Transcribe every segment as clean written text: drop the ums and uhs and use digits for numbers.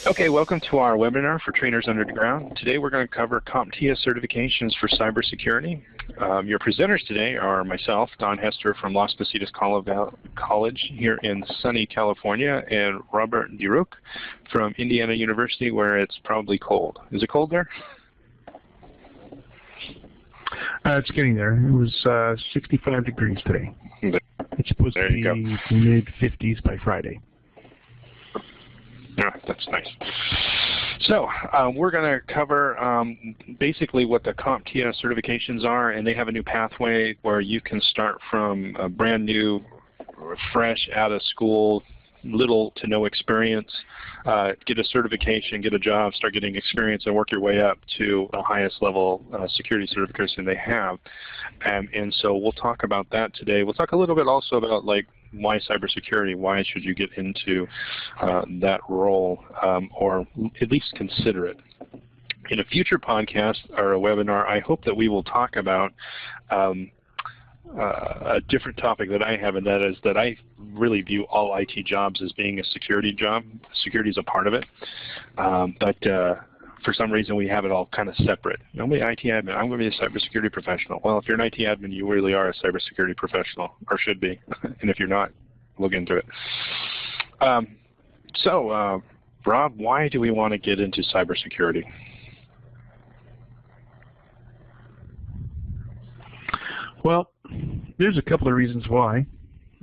Okay, welcome to our webinar for Trainers Underground. Today we're going to cover CompTIA certifications for cybersecurity. Your presenters today are myself, Don Hester from Las Positas College here in sunny California, and Robert De Roeck from Indiana University, where it's probably cold. Is it cold there? It's getting there. It was 65 degrees today. It's supposed to be mid-50s by Friday. Yeah, that's nice. So we're going to cover basically what the CompTIA certifications are, and they have a new pathway where you can start from a brand new, fresh out of school, little to no experience, get a certification, get a job, start getting experience, and work your way up to the highest level security certification they have. And so we'll talk about that today. We'll talk a little bit also about why cybersecurity, why should you get into that role, or at least consider it. In a future podcast or a webinar, I hope that we will talk about a different topic that I have, and that is that I really view all IT jobs as being a security job. Security is a part of it, but for some reason we have it all kind of separate. I'm an IT admin, I'm going to be a cybersecurity professional. Well, if you're an IT admin, you really are a cybersecurity professional, or should be, and if you're not, look into it. So, Rob, why do we want to get into cybersecurity? Well, there's a couple of reasons why.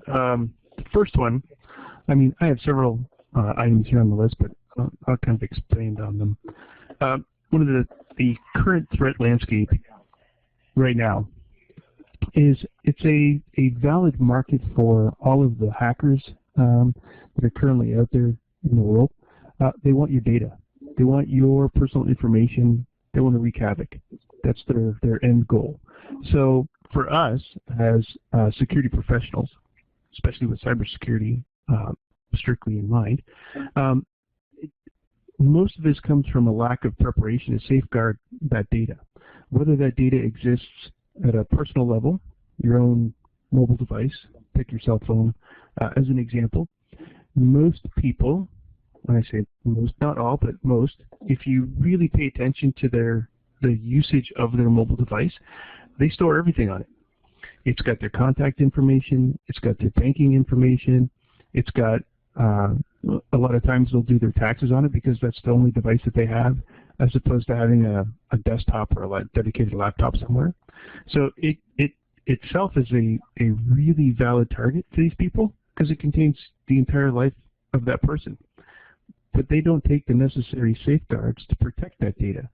The first one, I mean, I have several items here on the list, but I'll kind of expand on them. One of the current threat landscape right now is it's a valid market for all of the hackers that are currently out there in the world. They want your data. They want your personal information. They want to wreak havoc. That's their end goal. So for us as security professionals, especially with cybersecurity strictly in mind, most of this comes from a lack of preparation to safeguard that data. Whether that data exists at a personal level, your own mobile device, pick your cell phone as an example. Most people, when I say most, not all, but most, if you really pay attention to the usage of their mobile device, they store everything on it. It's got their contact information, it's got their banking information, it's got a lot of times they'll do their taxes on it because that's the only device that they have, as opposed to having a desktop or a dedicated laptop somewhere. So it itself is a really valid target to these people because it contains the entire life of that person. But they don't take the necessary safeguards to protect that data.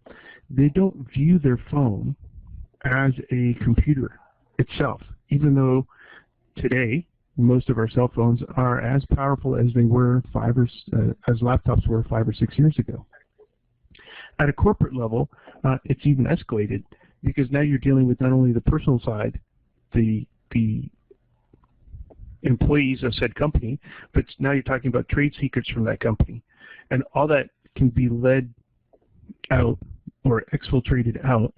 They don't view their phone as a computer itself, even though today most of our cell phones are as powerful as they were as laptops were 5 or 6 years ago. At a corporate level, it's even escalated because now you're dealing with not only the personal side, the employees of said company, but now you're talking about trade secrets from that company. And all that can be led out or exfiltrated out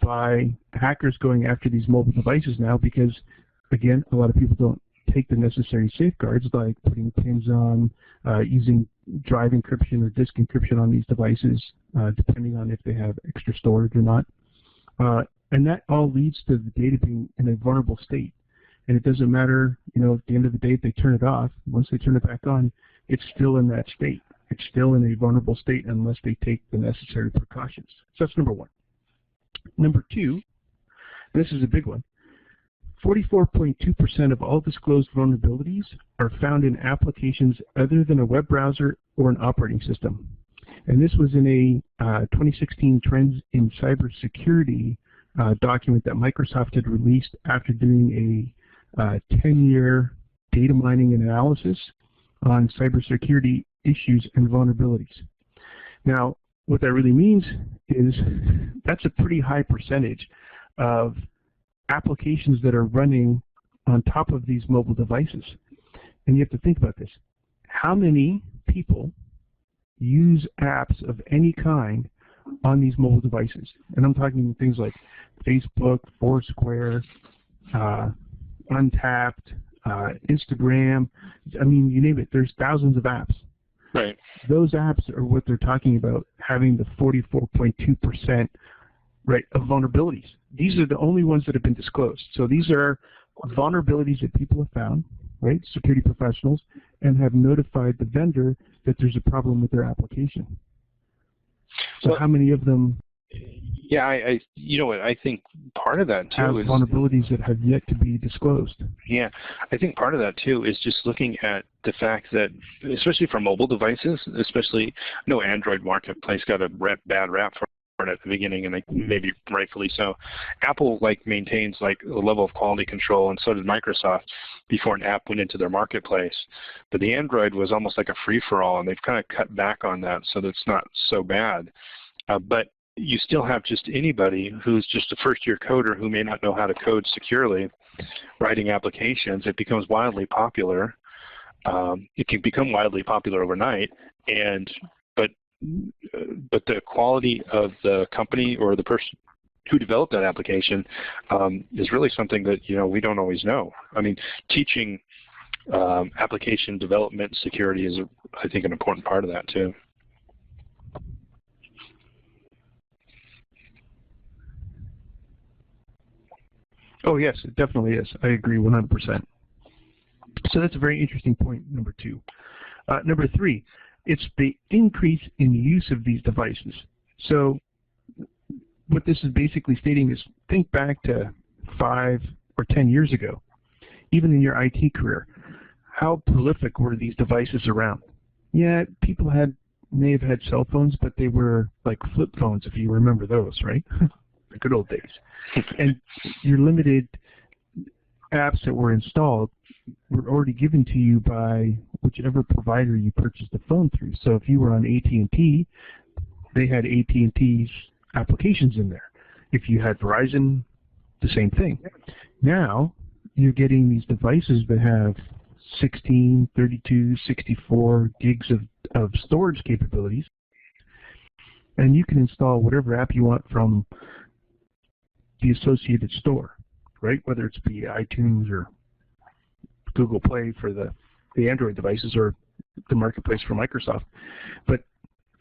by hackers going after these mobile devices now because, again, a lot of people don't take the necessary safeguards like putting pins on, using drive encryption or disk encryption on these devices, depending on if they have extra storage or not. And that all leads to the data being in a vulnerable state. And it doesn't matter, at the end of the day, if they turn it off, once they turn it back on, it's still in that state. It's still in a vulnerable state unless they take the necessary precautions. So that's number one. Number two, and this is a big one, 44.2% of all disclosed vulnerabilities are found in applications other than a web browser or an operating system. And this was in a 2016 Trends in Cybersecurity document that Microsoft had released after doing a 10-year data mining and analysis on cybersecurity issues and vulnerabilities. Now, what that really means is that's a pretty high percentage of applications that are running on top of these mobile devices. And you have to think about this. How many people use apps of any kind on these mobile devices? And I'm talking things like Facebook, Foursquare, Untapped, Instagram. I mean, you name it. There's thousands of apps. Right. Those apps are what they're talking about, having the 44.2% right of vulnerabilities. These are the only ones that have been disclosed. So these are vulnerabilities that people have found, right, security professionals, and have notified the vendor that there's a problem with their application. So well, how many of them yeah, you know what, I think part of that too have is vulnerabilities that have yet to be disclosed? Yeah, I think part of that too is just looking at the fact that, especially for mobile devices, especially, no, Android marketplace got a bad rap for it at the beginning, and maybe rightfully so. Apple maintains a level of quality control, and so did Microsoft before an app went into their marketplace. But the Android was almost like a free-for-all, and they've kind of cut back on that, so that's not so bad. But you still have just anybody who's just a first-year coder who may not know how to code securely, writing applications. It becomes wildly popular. It can become wildly popular overnight, but the quality of the company or the person who developed that application is really something that we don't always know. I mean, teaching application development security is, I think, an important part of that too. Oh yes, it definitely is. I agree 100%. So that's a very interesting point, number 2. Number 3, it's the increase in use of these devices. So what this is basically stating is, think back to 5 or 10 years ago, even in your IT career, how prolific were these devices around? Yeah, people may have had cell phones, but they were like flip phones, if you remember those, right? The good old days. And your limited apps that were installed were already given to you by whichever provider you purchased the phone through. So if you were on AT&T, they had AT&T's applications in there. If you had Verizon, the same thing. Now you're getting these devices that have 16, 32, 64 gigs of storage capabilities, and you can install whatever app you want from the associated store, right? Whether it's be iTunes or Google Play for the Android devices, or the marketplace for Microsoft. But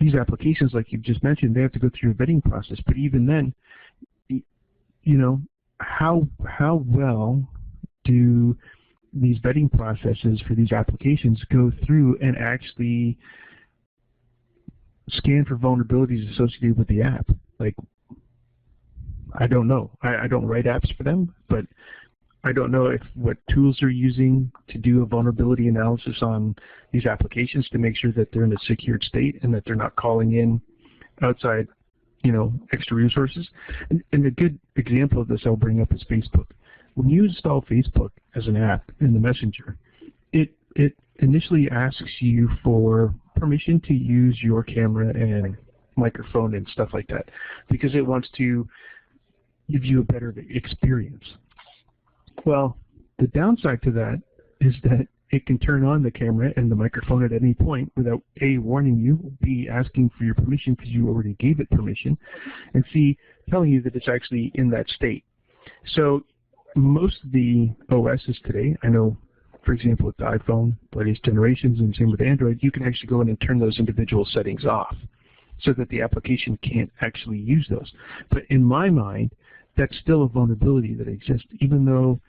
these applications, like you've just mentioned, they have to go through a vetting process. But even then, how well do these vetting processes for these applications go through and actually scan for vulnerabilities associated with the app? Like, I don't know. I don't write apps for them, but I don't know what tools they're using to do a vulnerability analysis on these applications to make sure that they're in a secured state and that they're not calling in outside, extra resources. And a good example of this I'll bring up is Facebook. When you install Facebook as an app in the Messenger, it initially asks you for permission to use your camera and microphone and stuff like that, because it wants to give you a better experience. Well, the downside to that is that it can turn on the camera and the microphone at any point without A, warning you, B, asking for your permission because you already gave it permission, and C, telling you that it's actually in that state. So most of the OSs today, I know, for example, with the iPhone, latest generations, and same with Android, you can actually go in and turn those individual settings off so that the application can't actually use those. But in my mind, that's still a vulnerability that exists, even though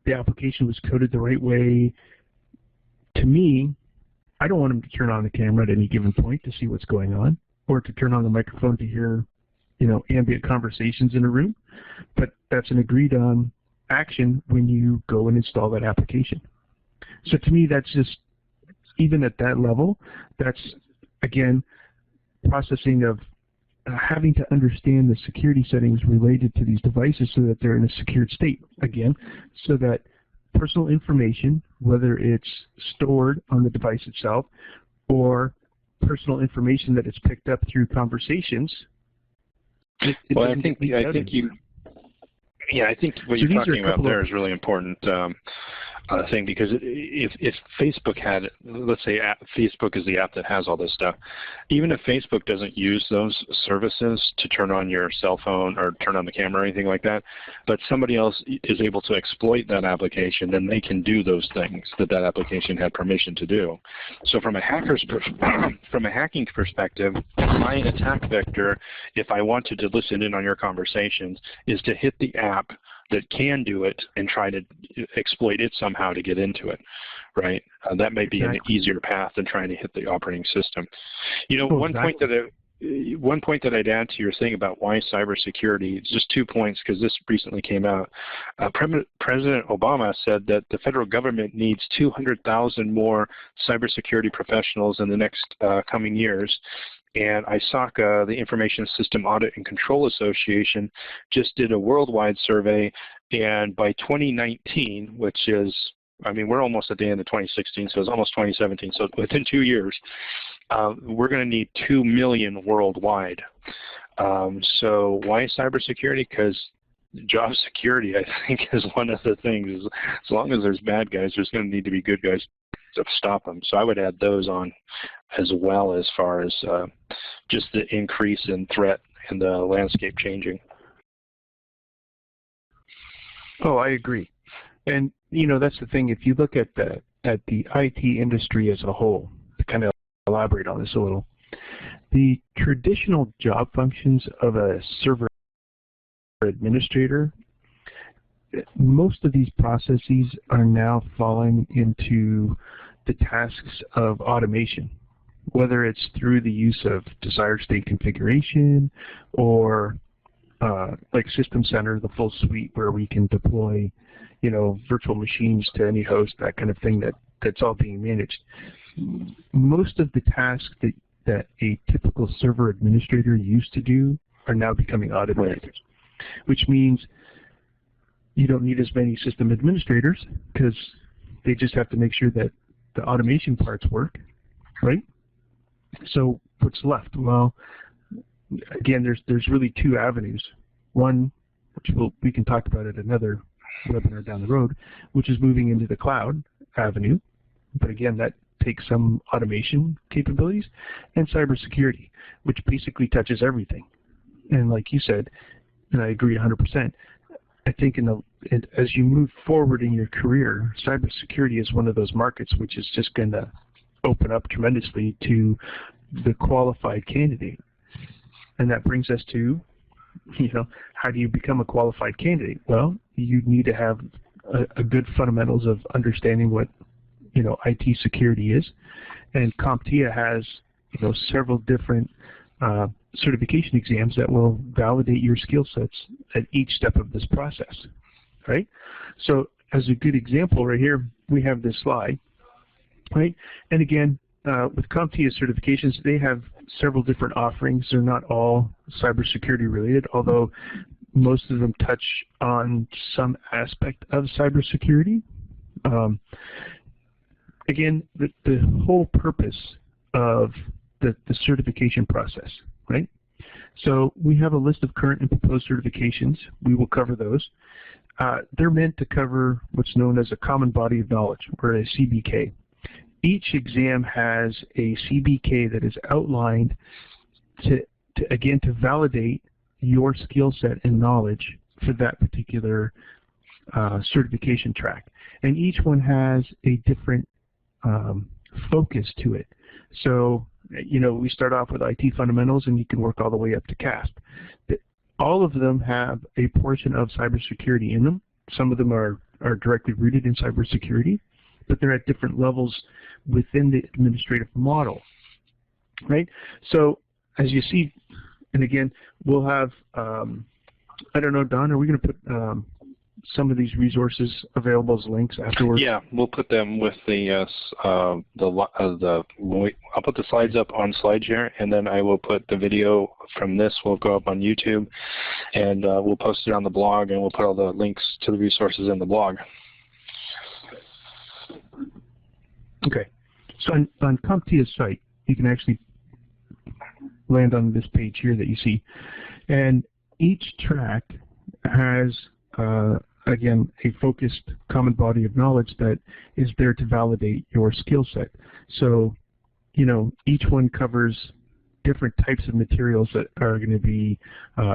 the application was coded the right way. To me, I don't want them to turn on the camera at any given point to see what's going on, or to turn on the microphone to hear, ambient conversations in a room. But that's an agreed on action when you go and install that application. So to me, that's just, even at that level, that's, again, processing of having to understand the security settings related to these devices so that they're in a secured state, again, so that personal information, whether it's stored on the device itself or personal information that is picked up through conversations. I think what you're talking about there is really important. thing, because if Facebook had, let's say Facebook is the app that has all this stuff, even if Facebook doesn't use those services to turn on your cell phone or turn on the camera or anything like that, but somebody else is able to exploit that application, then they can do those things that that application had permission to do. So from a hacking perspective, my attack vector, if I wanted to listen in on your conversations, is to hit the app that can do it and try to exploit it somehow to get into it, right? That may be an easier path than trying to hit the operating system. You know, one point that I'd add to your thing about why cybersecurity, just 2 points, because this recently came out. President Obama said that the federal government needs 200,000 more cybersecurity professionals in the next coming years. And ISACA, the Information System Audit and Control Association, just did a worldwide survey, and by 2019, which is, I mean, we're almost at the end of 2016, so it's almost 2017, so within 2 years, we're going to need 2 million worldwide. So why cybersecurity? Because job security, I think, is one of the things. As long as there's bad guys, there's going to need to be good guys to stop them. So I would add those on as well, as far as just the increase in threat and the landscape changing. Oh, I agree. And you know, that's the thing. If you look at the IT industry as a whole, to kind of elaborate on this a little, the traditional job functions of a server administrator, most of these processes are now falling into the tasks of automation, whether it's through the use of desired state configuration or like System Center, the full suite where we can deploy, you know, virtual machines to any host, that kind of thing, that's all being managed. Most of the tasks that a typical server administrator used to do are now becoming automated, which means you don't need as many system administrators because they just have to make sure that the automation parts work, right? So what's left? Well, again, there's really 2 avenues. One, which we can talk about at another webinar down the road, which is moving into the cloud avenue. But again, that takes some automation capabilities, and cybersecurity, which basically touches everything. And like you said, and I agree 100%, I think as you move forward in your career, cybersecurity is one of those markets which is just going to open up tremendously to the qualified candidate. And that brings us to, you know, how do you become a qualified candidate? Well, you need to have a good fundamentals of understanding what, you know, IT security is. And CompTIA has, you know, several different certification exams that will validate your skill sets at each step of this process, right? So as a good example right here, we have this slide, right? And again, with CompTIA certifications, they have several different offerings. They're not all cybersecurity related, although most of them touch on some aspect of cybersecurity. Again, the whole purpose of the certification process, right? So we have a list of current and proposed certifications. We will cover those. They're meant to cover what's known as a common body of knowledge, or a CBK. Each exam has a CBK that is outlined to validate your skill set and knowledge for that particular certification track. And each one has a different focus to it. So, you know, we start off with IT Fundamentals, and you can work all the way up to CASP. All of them have a portion of cybersecurity in them. Some of them are directly rooted in cybersecurity, but they're at different levels within the administrative model, right? So as you see, and again, we'll have, I don't know, Don, are we going to put some of these resources available as links afterwards? Yeah, we'll put them with I'll put the slides up on SlideShare, and then I will put the video from this will go up on YouTube, and we'll post it on the blog, and we'll put all the links to the resources in the blog. Okay, so on CompTIA's site, you can actually land on this page here that you see, and each track has again, a focused common body of knowledge that is there to validate your skill set. So, you know, each one covers different types of materials that are going to be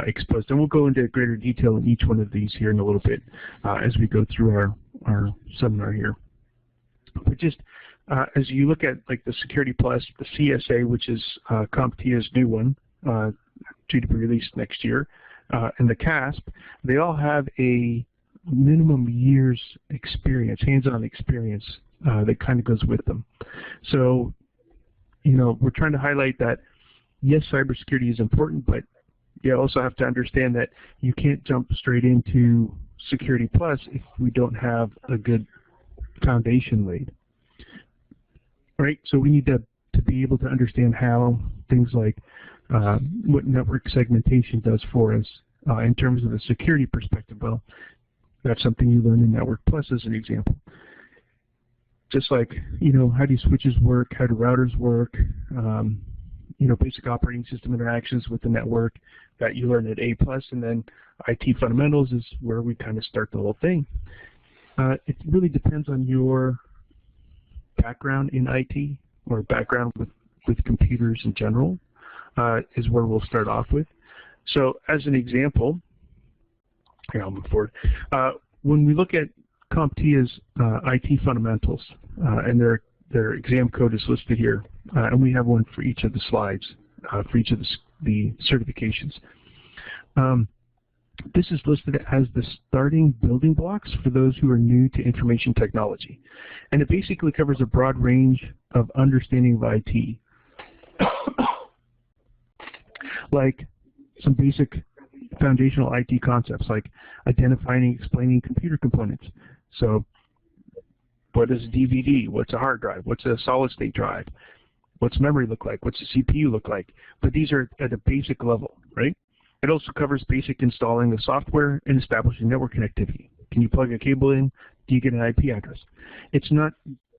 exposed. And we'll go into greater detail in each one of these here in a little bit as we go through our seminar here. But just as you look at like the Security Plus, the CSA, which is CompTIA's new one, due to be released next year, and the CASP, they all have a minimum year's experience, hands-on experience that kind of goes with them. So, you know, we're trying to highlight that, yes, cybersecurity is important, but you also have to understand that you can't jump straight into Security Plus if we don't have a good foundation laid. Right? So we need to be able to understand how things like what network segmentation does for us in terms of a security perspective. Well, that's something you learn in Network Plus as an example. Just like, you know, how do switches work, how do routers work, you know, basic operating system interactions with the network that you learn at A+, and then IT Fundamentals is where we kind of start the whole thing. It really depends on your background in IT or background with computers in general is where we'll start off with. So as an example, here I'll move forward. When we look at CompTIA's IT Fundamentals, and their exam code is listed here, and we have one for each of the slides, for each of the certifications. This is listed as the starting building blocks for those who are new to information technology. And it basically covers a broad range of understanding of IT. Like some basic foundational IT concepts like identifying and explaining computer components. So what is a DVD? What's a hard drive? What's a solid state drive? What's memory look like? What's a CPU look like? But these are at a basic level, right? It also covers basic installing of software and establishing network connectivity. Can you plug a cable in? Do you get an IP address? It's not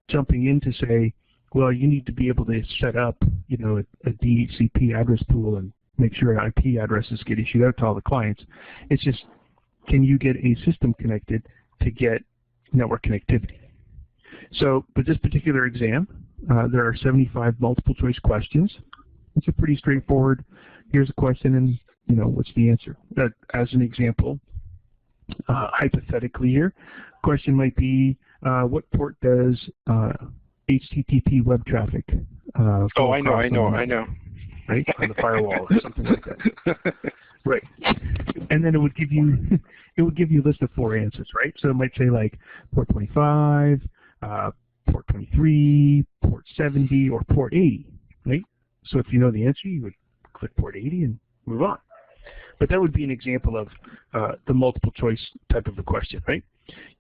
jumping in to say, well, you need to be able to set up, you know, a DHCP address pool and make sure IP addresses get issued out to all the clients. It's just, can you get a system connected to get network connectivity? So, with this particular exam, there are 75 multiple choice questions. It's a pretty straightforward, here's a question and, you know, what's the answer? As an example, hypothetically here, question might be, what port does HTTP web traffic oh, I know. Right, on the firewall or something like that. Right, and then it would give you a list of 4 answers, right? So it might say like port 25, port 23, port 70, or port 80, right? So if you know the answer, you would click port 80 and move on. But that would be an example of the multiple choice type of a question, right?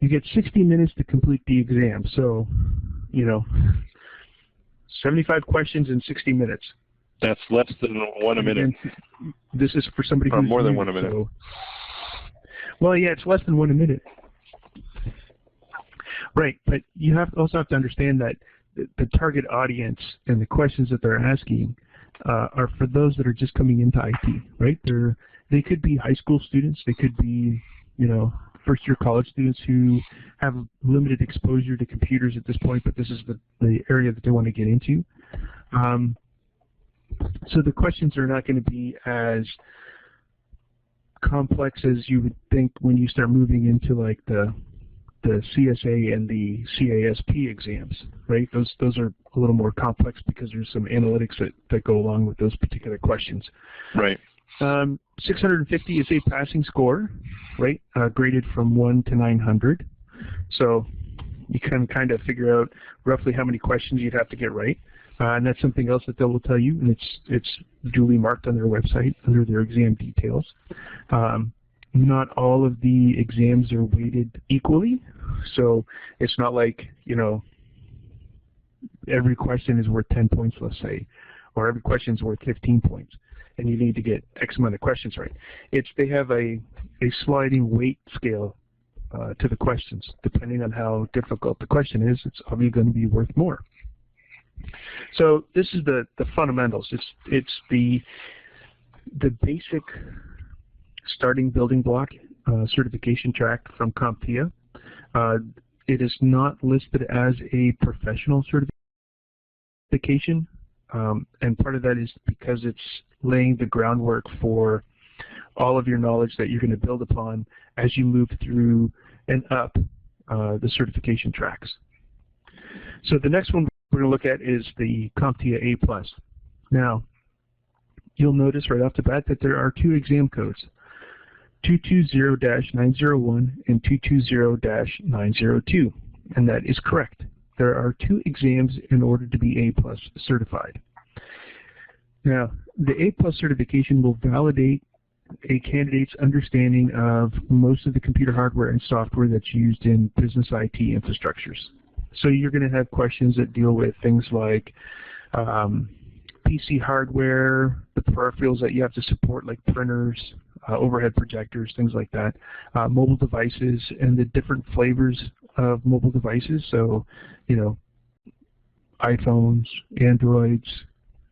You get 60 minutes to complete the exam, so, you know, 75 questions in 60 minutes. That's less than 1 a minute. This is for somebody who's more than new, 1 a minute. So, well, yeah, it's less than 1 a minute. Right, but you also have to understand that the target audience and the questions that they're asking are for those that are just coming into IT, right? They could be high school students, they could be, you know, first-year college students who have limited exposure to computers at this point, but this is the area that they want to get into. So the questions are not going to be as complex as you would think when you start moving into like the CSA and the CASP exams, right? Those are a little more complex because there's some analytics that go along with those particular questions. Right. 650 is a passing score, right? Graded from 1 to 900. So you can kind of figure out roughly how many questions you'd have to get right. And that's something else that they will tell you, and it's duly marked on their website under their exam details. Not all of the exams are weighted equally, so it's not like, you know, every question is worth 10 points, let's say, or every question is worth 15 points, and you need to get X amount of questions right. They have a sliding weight scale to the questions. Depending on how difficult the question is, it's obviously going to be worth more. So this is the fundamentals. It's the basic starting building block certification track from CompTIA. It is not listed as a professional certification, and part of that is because it's laying the groundwork for all of your knowledge that you're going to build upon as you move through and up the certification tracks. So the next one we're going to look at is the CompTIA A+. Now, you'll notice right off the bat that there are two exam codes, 220-901 and 220-902, and that is correct. There are two exams in order to be A+ certified. Now, the A+ certification will validate a candidate's understanding of most of the computer hardware and software that's used in business IT infrastructures. So you're going to have questions that deal with things like PC hardware, the peripherals that you have to support like printers, overhead projectors, things like that, mobile devices and the different flavors of mobile devices. So, you know, iPhones, Androids.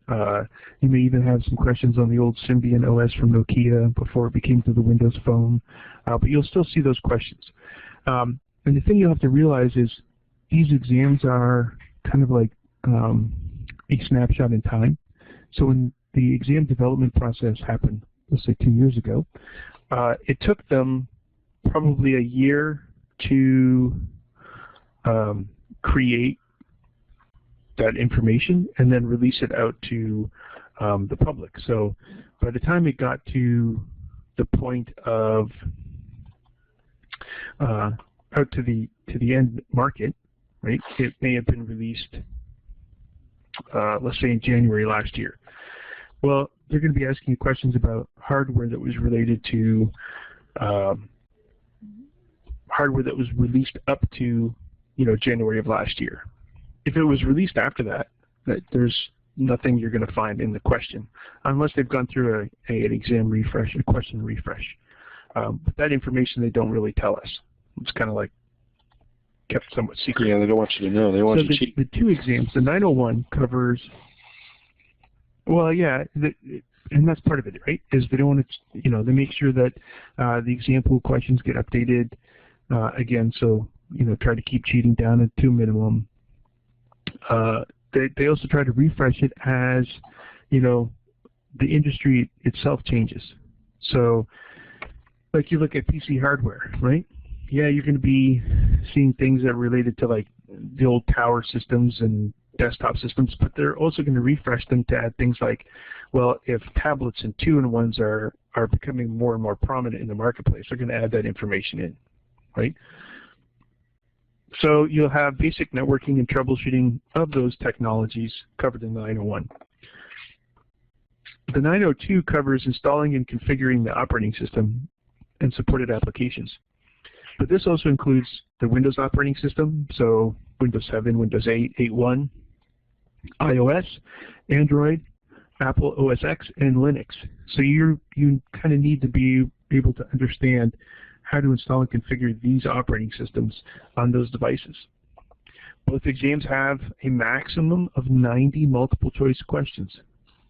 You may even have some questions on the old Symbian OS from Nokia before it became to the Windows Phone, but you'll still see those questions. And the thing you'll have to realize is these exams are kind of like a snapshot in time. So when the exam development process happened, let's say 2 years ago, it took them probably a year to create that information and then release it out to the public. So by the time it got to the point of out to the end market, right? It may have been released, let's say in January last year. Well, they're going to be asking you questions about hardware that was related to hardware that was released up to, you know, January of last year. If it was released after that, there's nothing you're going to find in the question, unless they've gone through an exam refresh, a question refresh. But that information they don't really tell us. It's kind of like kept somewhat secret. Yeah, they don't want you to know. They want you to cheat. The two exams, the 901 covers, well, yeah, and that's part of it, right? Is they don't want to, you know, they make sure that the example questions get updated again. So, you know, try to keep cheating down to a minimum. They also try to refresh it as, you know, the industry itself changes. So, like you look at PC hardware, right? Yeah, you're going to be seeing things that are related to like the old tower systems and desktop systems, but they're also going to refresh them to add things like, well, if tablets and two-in-ones are becoming more and more prominent in the marketplace, they're going to add that information in, right? So you'll have basic networking and troubleshooting of those technologies covered in the 901. The 902 covers installing and configuring the operating system and supported applications. But this also includes the Windows operating system, so Windows 7, Windows 8, 8.1, iOS, Android, Apple OS X, and Linux. So you kind of need to be able to understand how to install and configure these operating systems on those devices. Both exams have a maximum of 90 multiple choice questions.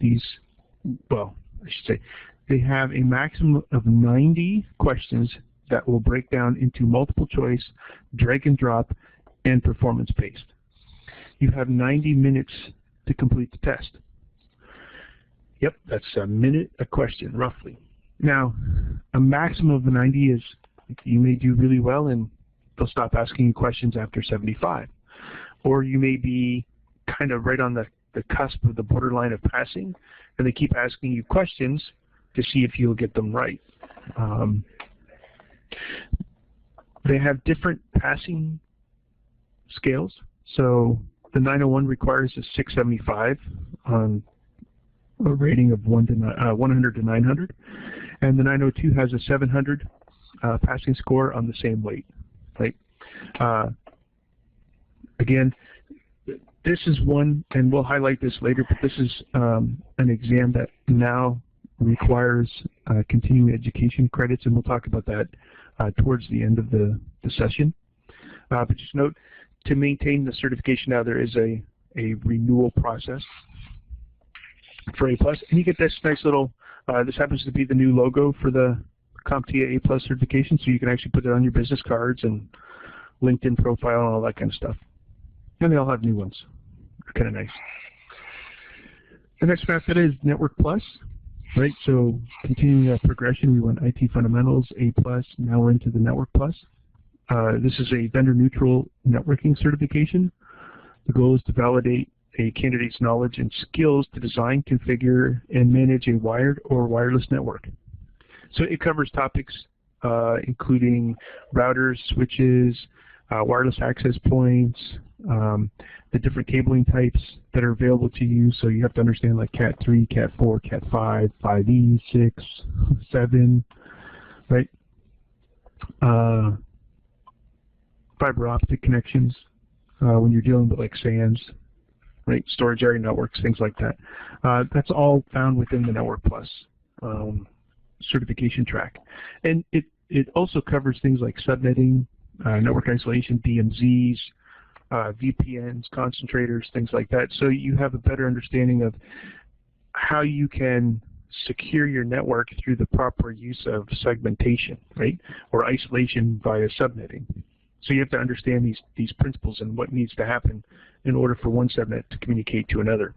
These, well, I should say, they have a maximum of 90 questions that will break down into multiple choice, drag and drop, and performance-based. You have 90 minutes to complete the test. Yep, that's a minute a question, roughly. Now, a maximum of 90 is, you may do really well and they'll stop asking you questions after 75. Or you may be kind of right on the cusp of the borderline of passing, and they keep asking you questions to see if you'll get them right. They have different passing scales. So the 901 requires a 675 on a rating of 100 to 900, and the 902 has a 700 passing score on the same weight. Right? Again, this is one, and we'll highlight this later, but this is an exam that now requires continuing education credits, and we'll talk about that towards the end of the session. But just note, to maintain the certification now, there is a renewal process for A+, and you get this nice little, this happens to be the new logo for the CompTIA A certification, so you can actually put it on your business cards and LinkedIn profile and all that kind of stuff. And they all have new ones. They're kind of nice. The next method is Network Plus, right? So continuing that progression, we went IT Fundamentals, A+, now we're into the Network Plus. This is a vendor-neutral networking certification. The goal is to validate a candidate's knowledge and skills to design, configure, and manage a wired or wireless network. So it covers topics including routers, switches, wireless access points, the different cabling types that are available to you. So you have to understand like Cat 3, Cat 4, Cat 5, 5E, 6, 7, right? Fiber optic connections when you're dealing with like SANs, right? Storage area networks, things like that. That's all found within the Network Plus certification track. And it also covers things like subnetting, network isolation, DMZs, VPNs, concentrators, things like that. So you have a better understanding of how you can secure your network through the proper use of segmentation, right? Or isolation via subnetting. So you have to understand these principles and what needs to happen in order for one subnet to communicate to another.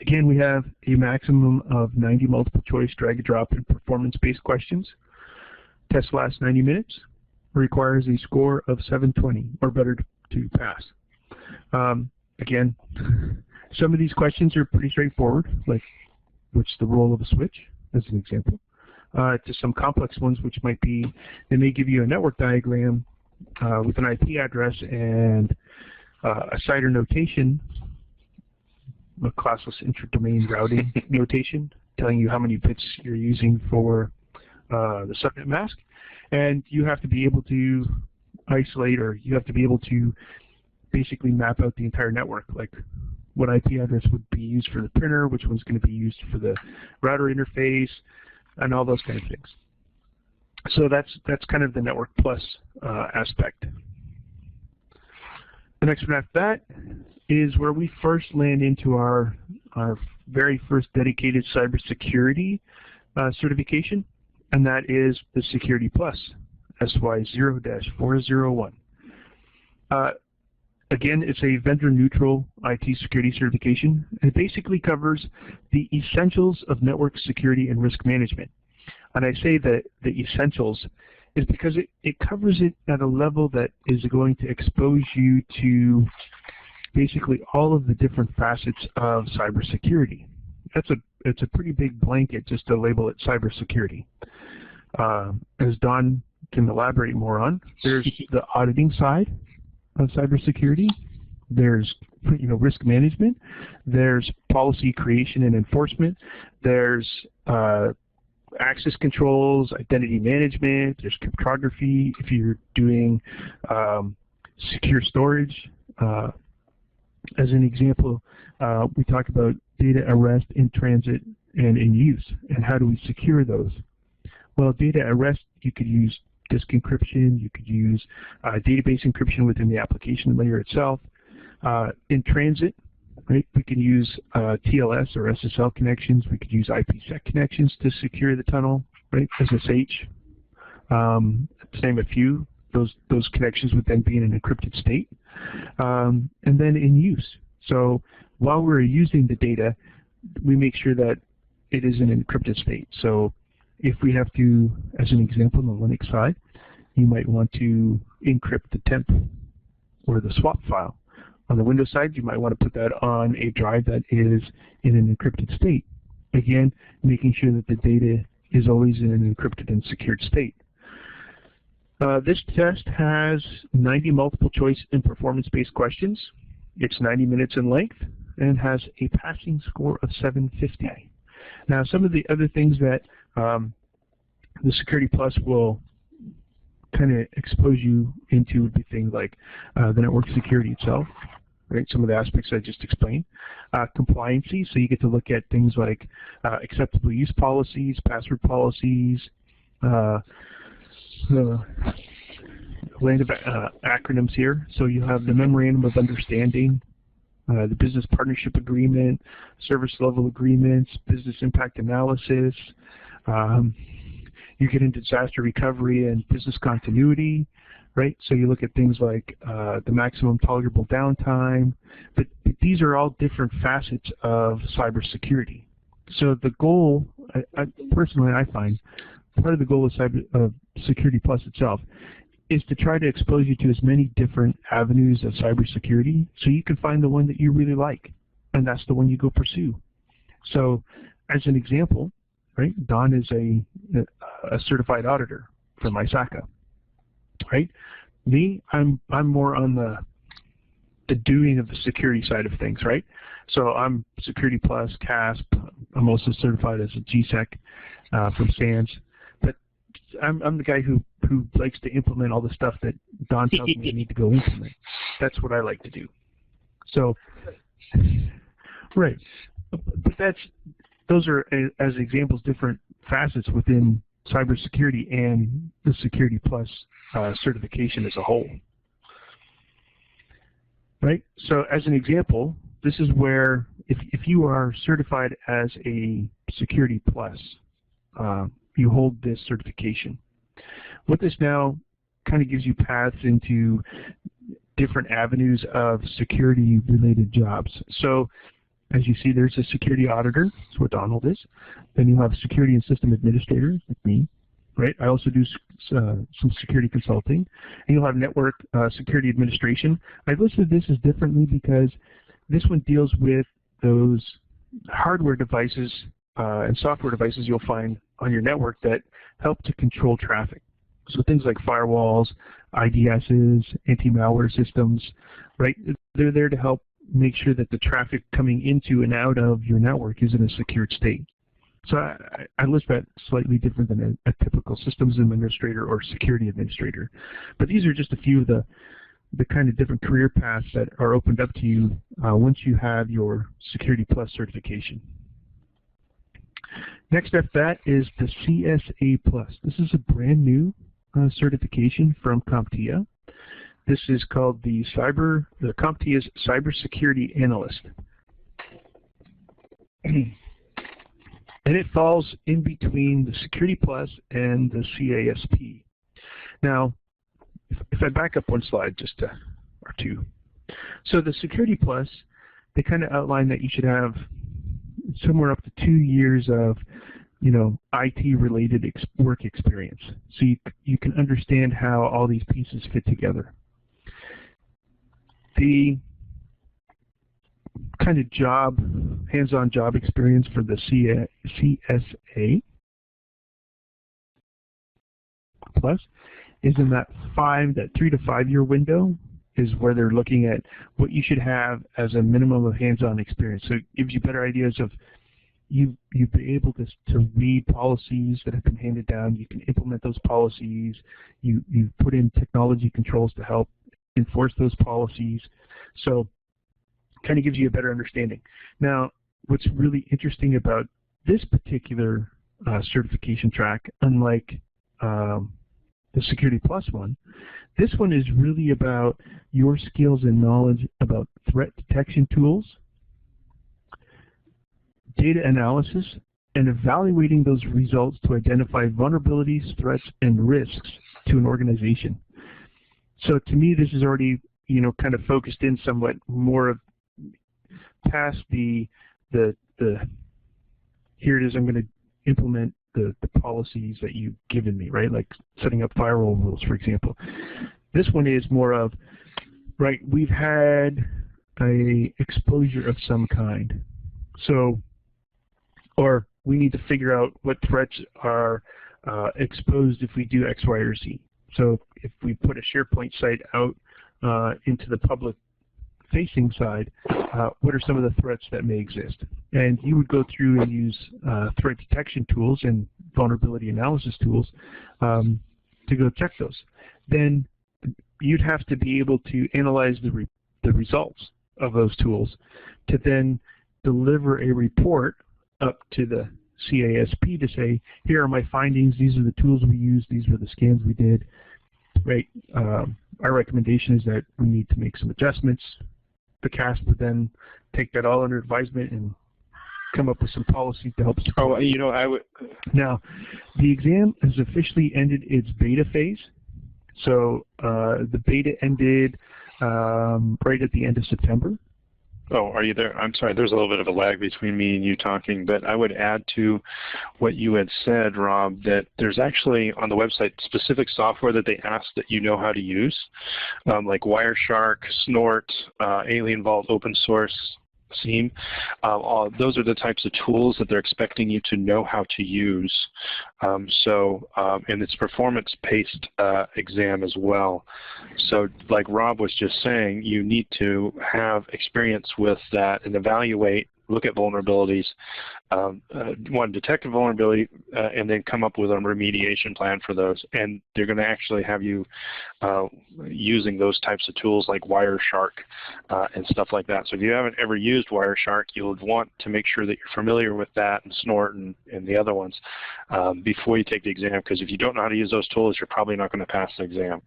Again, we have a maximum of 90 multiple choice drag and drop and performance-based questions. Test lasts 90 minutes. Requires a score of 720 or better to pass. Again, some of these questions are pretty straightforward, like what's the role of a switch, as an example, to some complex ones, which might be, they may give you a network diagram with an IP address and a CIDR notation, a classless intradomain routing notation, telling you how many bits you're using for the subnet mask. And you have to be able to isolate, or you have to be able to basically map out the entire network, like what IP address would be used for the printer, which one's going to be used for the router interface, and all those kind of things. So that's kind of the Network Plus aspect. The next one after that is where we first land into our very first dedicated cybersecurity certification, and that is the Security Plus, SY0-401. Again, it's a vendor-neutral IT security certification. It basically covers the essentials of network security and risk management. And I say that the essentials is because it covers it at a level that is going to expose you to basically all of the different facets of cybersecurity. It's a pretty big blanket just to label it cybersecurity. As Don can elaborate more on, there's the auditing side of cybersecurity. There's risk management. There's policy creation and enforcement. There's access controls, identity management. There's cryptography if you're doing secure storage. As an example, we talked about data at rest, in transit, and in use, and how do we secure those? Well, data at rest, you could use disk encryption, you could use database encryption within the application layer itself. In transit, right, we can use TLS or SSL connections, we could use IPsec connections to secure the tunnel, right, SSH. To name a few, those connections would then be in an encrypted state. And then in use. So while we're using the data, we make sure that it is in an encrypted state. So if we have to, as an example on the Linux side, you might want to encrypt the temp or the swap file. On the Windows side, you might want to put that on a drive that is in an encrypted state. Again, making sure that the data is always in an encrypted and secured state. This test has 90 multiple choice and performance-based questions. It's 90 minutes in length and has a passing score of 750. Now, some of the other things that the Security Plus will kind of expose you into would be things like the network security itself, right? Some of the aspects I just explained. Compliancy, so you get to look at things like acceptable use policies, password policies, the land of acronyms here. So you have the Memorandum of Understanding, the Business Partnership Agreement, Service Level Agreements, Business Impact Analysis. You get into disaster recovery and business continuity, right? So you look at things like the maximum tolerable downtime, but these are all different facets of cybersecurity. So the goal, personally I find, part of the goal of Security Plus itself is to try to expose you to as many different avenues of cybersecurity so you can find the one that you really like, and that's the one you go pursue. So as an example, right, Don is a certified auditor from ISACA, right? Me, I'm more on the doing of the security side of things, right? So I'm Security Plus, CASP. I'm also certified as a GSEC from SANS. But I'm the guy who likes to implement all the stuff that Don tells me I need to go implement. That's what I like to do. So, right. But those are, as examples, different facets within cybersecurity and the Security Plus certification as a whole. Right? So as an example, this is where if you are certified as a Security Plus, you hold this certification. What this now kind of gives you paths into different avenues of security-related jobs. So as you see, there's a security auditor. That's what Donald is. Then you have a security and system administrator, like me. Right? I also do some security consulting. And you'll have network security administration. I've listed this as differently because this one deals with those hardware devices and software devices you'll find on your network that help to control traffic. So things like firewalls, IDSs, anti-malware systems, right? They're there to help make sure that the traffic coming into and out of your network is in a secured state. So I list that slightly different than a typical systems administrator or security administrator. But these are just a few of the kind of different career paths that are opened up to you once you have your Security Plus certification. Next up, that is the CSA Plus. This is a brand new certification from CompTIA. This is called the CompTIA's Cyber Security Analyst. And it falls in between the Security Plus and the CASP. Now, if I back up one slide or two. So the Security Plus, they kind of outline that you should have somewhere up to 2 years of, IT-related work experience. So you can understand how all these pieces fit together. The kind of hands-on job experience for the CSA Plus is in that 3 to 5 year window is where they're looking at what you should have as a minimum of hands-on experience. So it gives you better ideas of you've been able to read policies that have been handed down. You can implement those policies. You put in technology controls to help enforce those policies. So kind of gives you a better understanding. Now, what's really interesting about this particular certification track, unlike the Security Plus one, this one is really about your skills and knowledge about threat detection tools, data analysis, and evaluating those results to identify vulnerabilities, threats, and risks to an organization. So to me, this is already, kind of focused in somewhat more of past the here it is, I'm going to implement the policies that you've given me, right? Like setting up firewall rules, for example. This one is more of, right, we've had a exposure of some kind. So, or we need to figure out what threats are exposed if we do X, Y, or Z. So if we put a SharePoint site out into the public facing side, what are some of the threats that may exist? And you would go through and use threat detection tools and vulnerability analysis tools to go check those. Then you'd have to be able to analyze the results of those tools to then deliver a report up to the CASP to say, here are my findings, these are the tools we used, these were the scans we did. Right. Our recommendation is that we need to make some adjustments. The CASP would then take that all under advisement and come up with some policy to help support. Oh, you know, I would. Now, the exam has officially ended its beta phase. So the beta ended right at the end of September. Oh, are you there? I'm sorry, there's a little bit of a lag between me and you talking, but I would add to what you had said, Rob, that there's actually on the website specific software that they ask that you know how to use, like Wireshark, Snort, Alien Vault, open source, SIEM. Those are the types of tools that they're expecting you to know how to use. And it's performance-paced exam as well. So like Rob was just saying, you need to have experience with that and evaluate, look at vulnerabilities, detect a vulnerability, and then come up with a remediation plan for those. And they're going to actually have you using those types of tools like Wireshark and stuff like that. So if you haven't ever used Wireshark, you'll want to make sure that you're familiar with that and Snort and the other ones before you take the exam, because if you don't know how to use those tools, you're probably not going to pass the exam.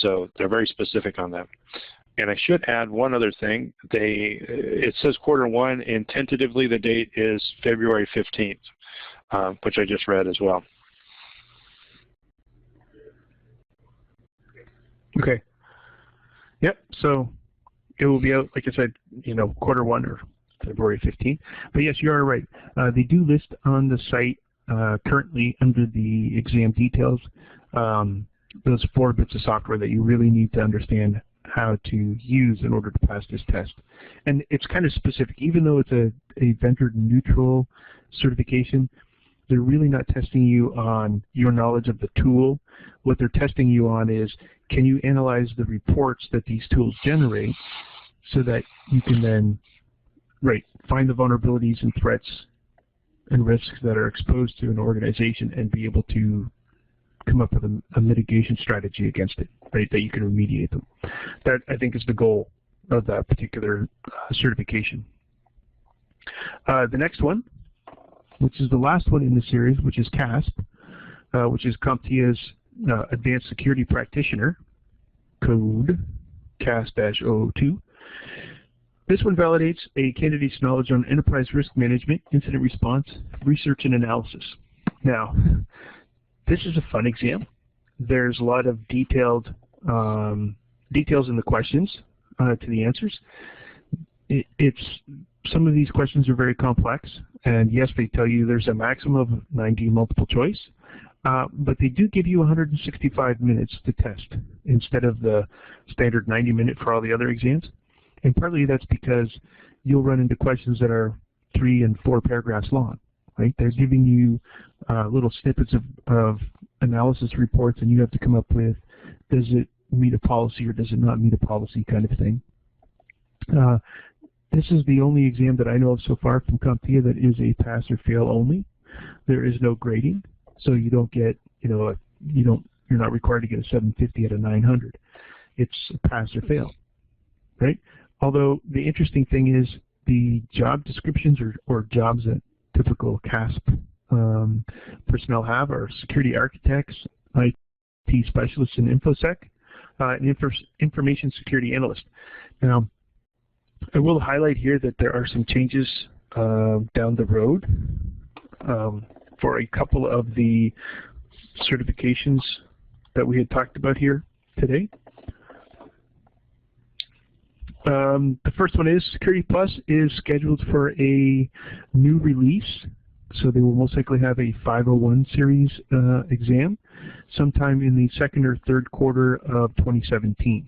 So they're very specific on that. And I should add one other thing. It says Q1, and tentatively the date is February 15th, which I just read as well. Okay. Yep. So it will be out, like I said, you know, Q1 or February 15th. But yes, you are right. They do list on the site currently under the exam details those 4 bits of software that you really need to understand how to use in order to pass this test. And it's kind of specific. Even though it's a vendor-neutral certification, they're really not testing you on your knowledge of the tool. What they're testing you on is, can you analyze the reports that these tools generate so that you can then find the vulnerabilities and threats and risks that are exposed to an organization and be able to come up with a mitigation strategy against it, right, that you can remediate them. That, I think, is the goal of that particular certification. The next one, which is the last one in the series, which is CASP, which is CompTIA's Advanced Security Practitioner, code CAS-002. This one validates a candidate's knowledge on enterprise risk management, incident response, research, and analysis. Now, this is a fun exam. There's a lot of details in the questions to the answers. Some of these questions are very complex, and yes, they tell you there's a maximum of 90 multiple choice, but they do give you 165 minutes to test instead of the standard 90-minute for all the other exams. And partly that's because you'll run into questions that are 3 and 4 paragraphs long. Right? They're giving you little snippets of analysis reports, and you have to come up with, does it meet a policy or does it not meet a policy kind of thing. This is the only exam that I know of so far from CompTIA that is a pass or fail only. There is no grading, so you don't get, you're not required to get a 750 out of 900. It's a pass or fail, right? Although the interesting thing is the job descriptions or jobs that typical CASP personnel have are security architects, IT specialists in InfoSec, and information security analyst. Now, I will highlight here that there are some changes down the road for a couple of the certifications that we had talked about here today. The first one is Security Plus is scheduled for a new release, so they will most likely have a 501 series exam sometime in the 2nd or 3rd quarter of 2017.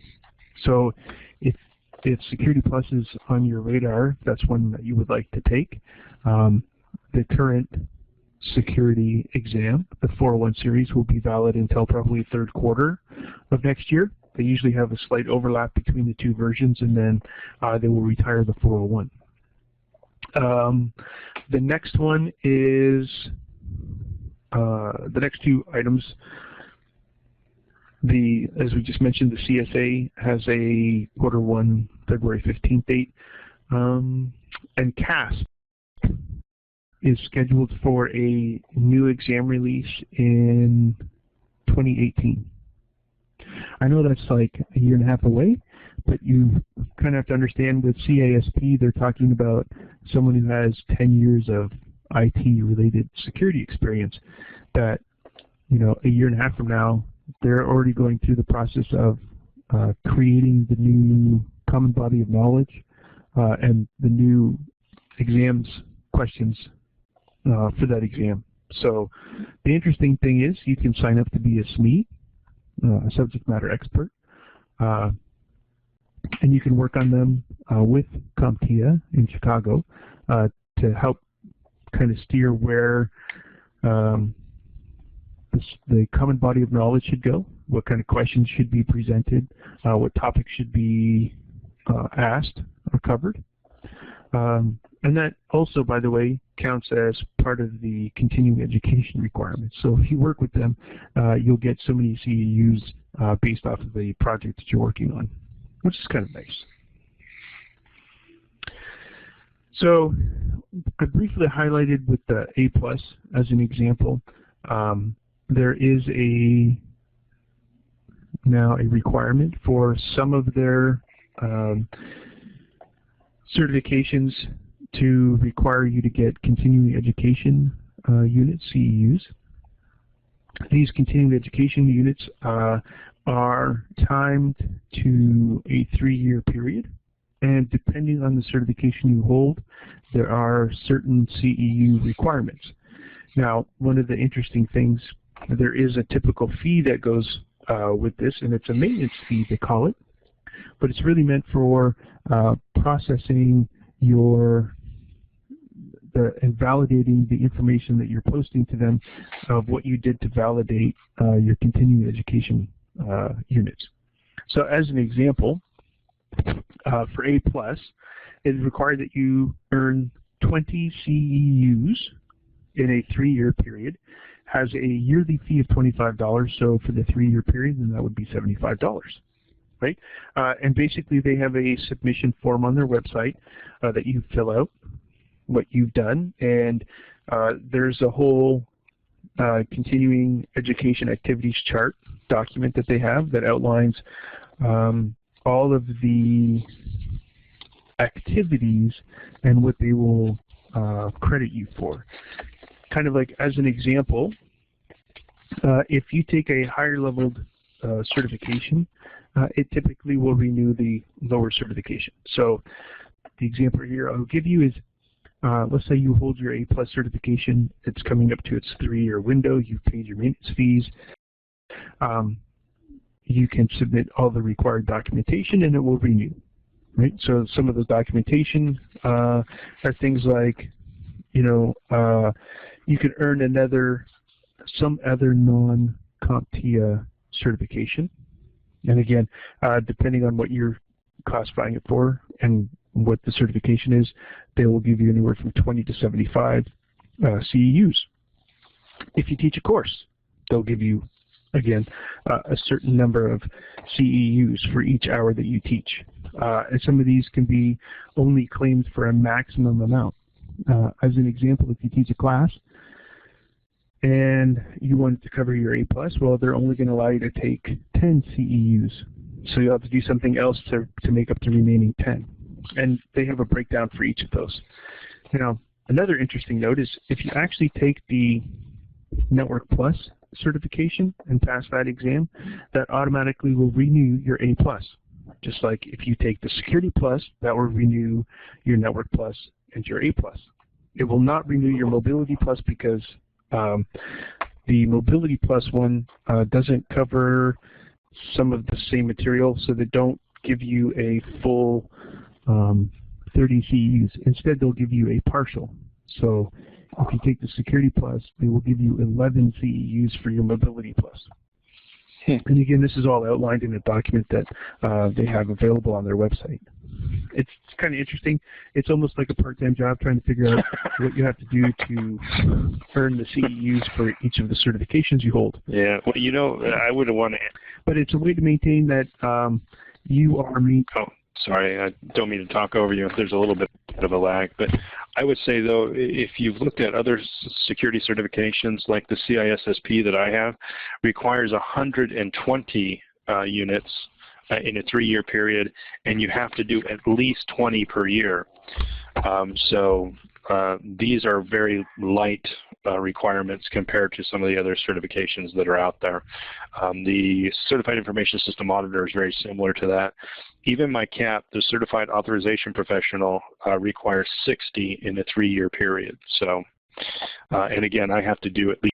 So if Security Plus is on your radar, that's one that you would like to take. The current security exam, the 401 series, will be valid until probably 3rd quarter of next year. They usually have a slight overlap between the 2 versions, and then they will retire the 401. The next one is the next 2 items. As we just mentioned, the CSA has a Q1 February 15th date, and CASP is scheduled for a new exam release in 2018. I know that's like a year and a half away, but you kind of have to understand with CASP, they're talking about someone who has 10 years of IT-related security experience that, a year and a half from now, they're already going through the process of creating the new common body of knowledge and the new exams questions for that exam. So the interesting thing is you can sign up to be a SME, a subject matter expert, and you can work on them with CompTIA in Chicago to help kind of steer where the common body of knowledge should go, what kind of questions should be presented, what topics should be asked or covered. And that also, by the way, counts as part of the continuing education requirements. So if you work with them, you'll get so many CEUs based off of the project that you're working on, which is kind of nice. So I briefly highlighted with the A+ as an example. There is now a requirement for some of their certifications to require you to get continuing education units, CEUs. These continuing education units are timed to a 3-year period, and depending on the certification you hold, there are certain CEU requirements. Now, one of the interesting things, there is a typical fee that goes with this, and it's a maintenance fee, they call it, but it's really meant for processing and validating the information that you're posting to them of what you did to validate your continuing education units. So as an example, for A+, it is required that you earn 20 CEUs in a 3-year period, has a yearly fee of $25, so for the 3-year period, then that would be $75. Right? And basically they have a submission form on their website that you fill out what you've done, and there's a whole continuing education activities chart document that they have that outlines all of the activities and what they will credit you for. Kind of like as an example, if you take a higher leveled certification, it typically will renew the lower certification. So the example here I'll give you is, let's say you hold your A+ certification, it's coming up to its 3-year window, you've paid your maintenance fees, you can submit all the required documentation and it will renew. Right? So some of the documentation are things like, you can earn some other non-CompTIA certification. And again, depending on what you're classifying it for and what the certification is, they will give you anywhere from 20 to 75 CEUs. If you teach a course, they'll give you, again, a certain number of CEUs for each hour that you teach. And some of these can be only claimed for a maximum amount. As an example, if you teach a class and you want to cover your A+, well, they're only going to allow you to take 10 CEUs. So you'll have to do something else to make up the remaining 10. And they have a breakdown for each of those. Now, another interesting note is if you actually take the Network Plus certification and pass that exam, that automatically will renew your A+. Just like if you take the Security Plus, that will renew your Network Plus and your A+. It will not renew your Mobility Plus because the Mobility Plus one doesn't cover some of the same material, so they don't give you a full 30 CEUs. Instead, they'll give you a partial. So if you take the Security Plus, they will give you 11 CEUs for your Mobility Plus. And again, this is all outlined in a document that they have available on their website. It's kind of interesting. It's almost like a part-time job trying to figure out what you have to do to earn the CEUs for each of the certifications you hold. Yeah, well, I wouldn't want to. But it's a way to maintain that you are. Oh, sorry, I don't mean to talk over you. There's a little bit of a lag, but I would say though, if you've looked at other security certifications like the CISSP that I have, requires 120 units in a 3-year period, and you have to do at least 20 per year. These are very light requirements compared to some of the other certifications that are out there. The Certified Information System Auditor is very similar to that. Even my CAP, the Certified Authorization Professional, requires 60 in a 3-year period. So, and again, I have to do at least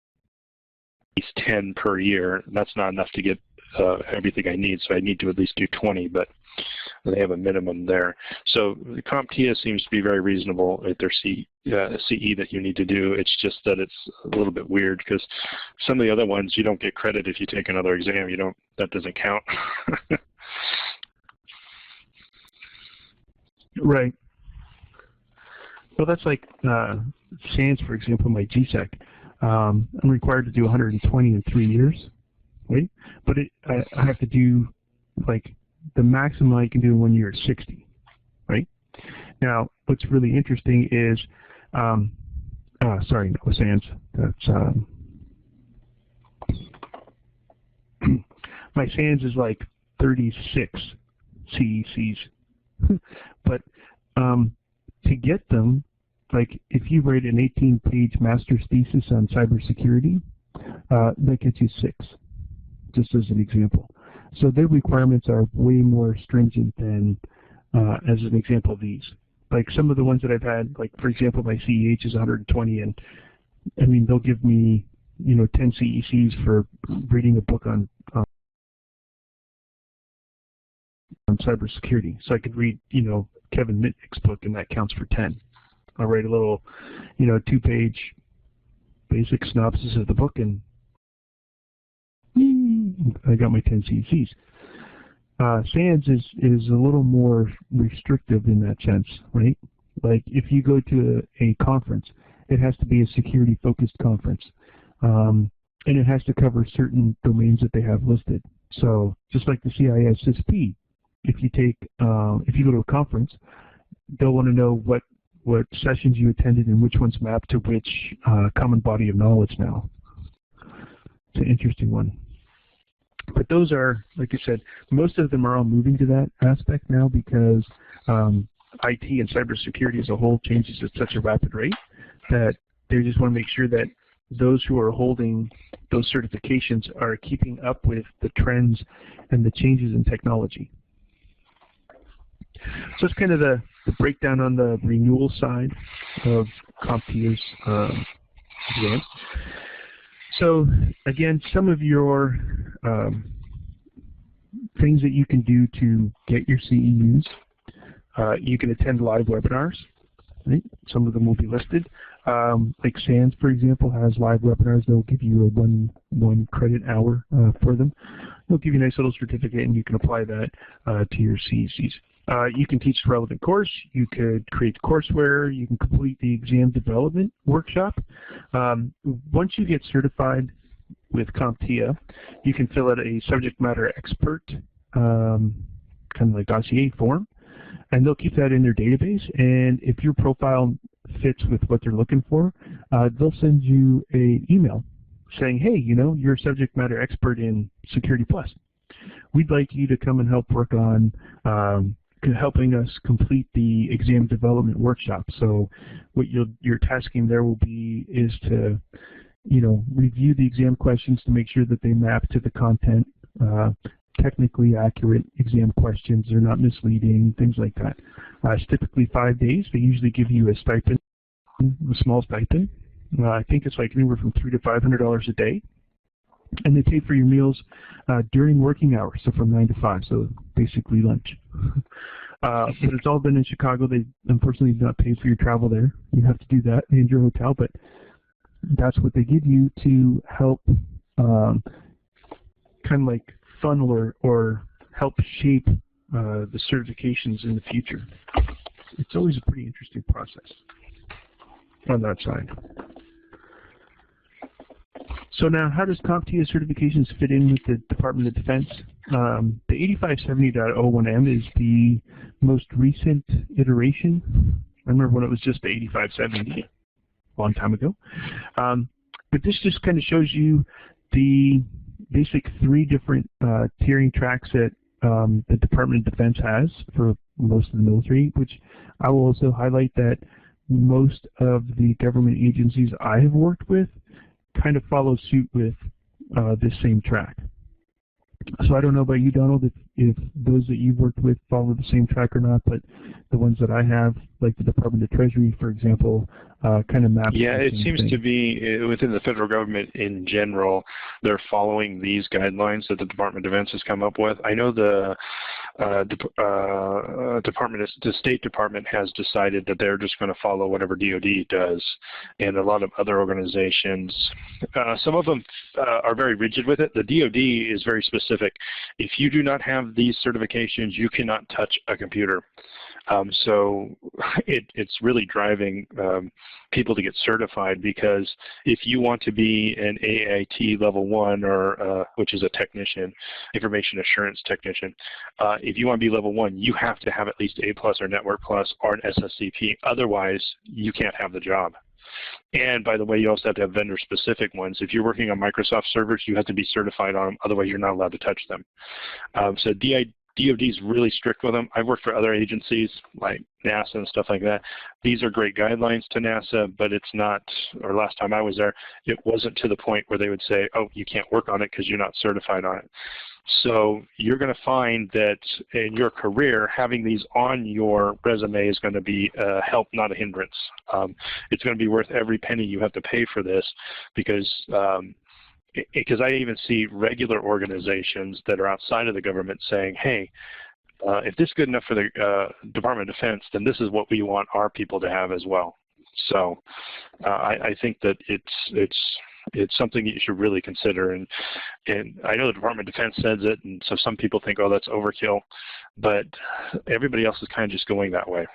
10 per year. That's not enough to get everything I need, so I need to at least do 20, but they have a minimum there. So the CompTIA seems to be very reasonable at their CE that you need to do. It's just that it's a little bit weird because some of the other ones you don't get credit if you take another exam. You don't. That doesn't count. Right. Well, that's like SANS, for example, my GSEC. I'm required to do 120 in 3 years, right? But I have to do like the maximum I can do in 1 year is 60, right? Now, what's really interesting is, sorry, no, SANS. That's my SANS is like 36 CECs, but to get them, like if you write an 18-page master's thesis on cybersecurity, that gets you 6, just as an example. So their requirements are way more stringent than, as an example, these. Like some of the ones that I've had, like for example, my CEH is 120, and I mean they'll give me, 10 CECs for reading a book on cybersecurity. So I could read, Kevin Mitnick's book, and that counts for 10. I'll write a little, 2-page basic synopsis of the book, and I got my 10 CECs. SANS is a little more restrictive in that sense, right? Like if you go to a conference, it has to be a security-focused conference, and it has to cover certain domains that they have listed. So just like the CISSP, if you go to a conference, they'll want to know what sessions you attended and which ones map to which common body of knowledge now. It's an interesting one. But those are, like I said, most of them are all moving to that aspect now because IT and cybersecurity as a whole changes at such a rapid rate that they just want to make sure that those who are holding those certifications are keeping up with the trends and the changes in technology. So it's kind of the breakdown on the renewal side of CompTIA's exams. So again, some of your things that you can do to get your CEUs, you can attend live webinars. Right? Some of them will be listed. Like SANS, for example, has live webinars. They'll give you a one credit hour for them. They'll give you a nice little certificate, and you can apply that to your CECs. You can teach the relevant course. You could create courseware. You can complete the exam development workshop. Once you get certified with CompTIA, you can fill out a subject matter expert kind of like dossier form, and they'll keep that in their database. And if your profile fits with what they're looking for, they'll send you an email saying, hey, you're a subject matter expert in Security Plus. We'd like you to come and help work on helping us complete the exam development workshop. So what your tasking there will be is to, review the exam questions to make sure that they map to the content, technically accurate exam questions, they're not misleading, things like that. It's typically 5 days. They usually give you a stipend, a small stipend. I think it's like anywhere from $300 to $500 a day. And they pay for your meals during working hours, so from 9 to 5, so basically lunch. But it's all been in Chicago. They unfortunately do not pay for your travel there. You have to do that and your hotel, but that's what they give you to help kind of like funnel or help shape the certifications in the future. It's always a pretty interesting process on that side. So now, how does CompTIA certifications fit in with the Department of Defense? The 8570.01m is the most recent iteration. I remember when it was just the 8570, a long time ago. But this just kind of shows you the basic 3 different tiering tracks that the Department of Defense has for most of the military, which I will also highlight that most of the government agencies I have worked with kind of follow suit with this same track. So I don't know about you, Donald, if those that you've worked with follow the same track or not, but the ones that I have, like the Department of Treasury, for example, kind of map. Yeah, it seems to be within the federal government in general, they're following these guidelines that the Department of Defense has come up with. I know the State Department has decided that they're just going to follow whatever DoD does, and a lot of other organizations, some of them are very rigid with it. The DoD is very specific. If you do not have these certifications, you cannot touch a computer. So it's really driving people to get certified, because if you want to be an AIT level 1 or which is a technician, information assurance technician, if you want to be level 1, you have to have at least A+ or Network Plus or an SSCP. Otherwise, you can't have the job. And by the way, you also have to have vendor-specific ones. If you're working on Microsoft servers, you have to be certified on them. Otherwise, you're not allowed to touch them. So DoD is really strict with them. I've worked for other agencies like NASA and stuff like that. These are great guidelines to NASA, but it's not, or last time I was there, it wasn't to the point where they would say, oh, you can't work on it because you're not certified on it. So you're going to find that in your career, having these on your resume is going to be a help, not a hindrance. It's going to be worth every penny you have to pay for this, because I even see regular organizations that are outside of the government saying, hey, if this is good enough for the Department of Defense, then this is what we want our people to have as well. So I think that it's something that you should really consider. And I know the Department of Defense says it, and so some people think, oh, that's overkill. But everybody else is kind of just going that way.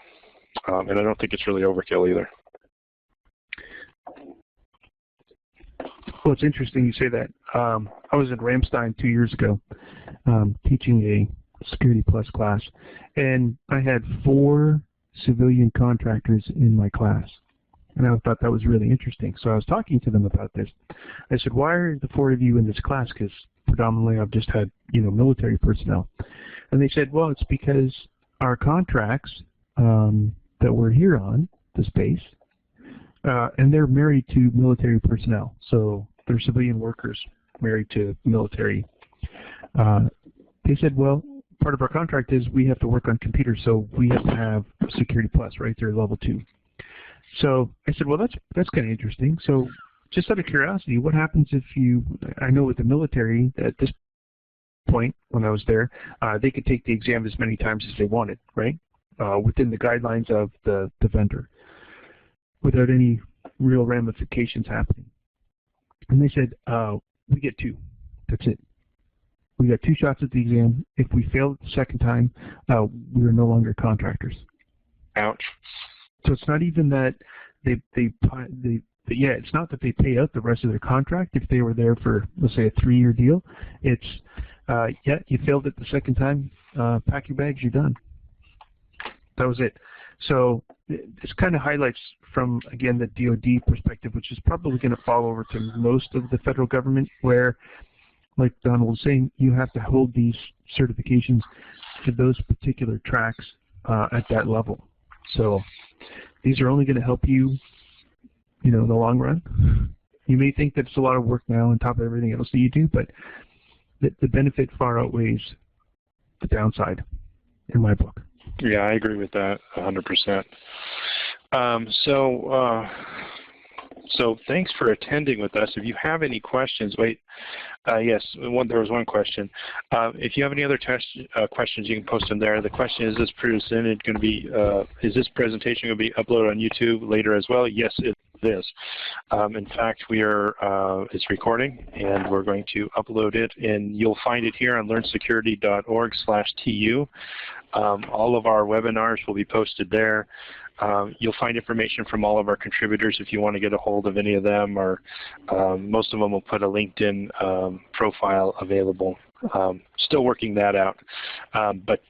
And I don't think it's really overkill either. Well, it's interesting you say that. I was in Ramstein 2 years ago teaching a Security Plus class, and I had 4 civilian contractors in my class. And I thought that was really interesting. So I was talking to them about this. I said, why are the 4 of you in this class? Because predominantly I've just had, military personnel. And they said, well, it's because our contracts that we're here on, this base, and they're married to military personnel. So they're civilian workers married to military. They said, well, part of our contract is we have to work on computers, so we have to have Security Plus, right? They're level 2. So I said, well, that's kind of interesting. So just out of curiosity, what happens if I know with the military at this point when I was there, they could take the exam as many times as they wanted, right? Within the guidelines of the vendor, without any real ramifications happening. And they said, we get 2. That's it. We got 2 shots at the exam. If we fail it the second time, we are no longer contractors. Ouch. So it's not even that it's not that they pay out the rest of their contract if they were there for, let's say, a 3-year deal. It's, yeah, you failed it the second time, pack your bags, you're done. That was it. So this kind of highlights from, again, the DoD perspective, which is probably going to fall over to most of the federal government, where, like Donald was saying, you have to hold these certifications to those particular tracks at that level. So these are only going to help you, in the long run. You may think that it's a lot of work now on top of everything else that you do, but the benefit far outweighs the downside, in my book. Yeah, I agree with that 100%. So thanks for attending with us. If you have any questions, yes, there was one question. If you have any other questions, you can post them there. The question is this presented going to be, is this presentation going to be uploaded on YouTube later as well? Yes, it is. In fact, it's recording, and we're going to upload it, and you'll find it here on learnsecurity.org/TU. All of our webinars will be posted there. You'll find information from all of our contributors if you want to get a hold of any of them, or most of them will put a LinkedIn profile available. Still working that out. But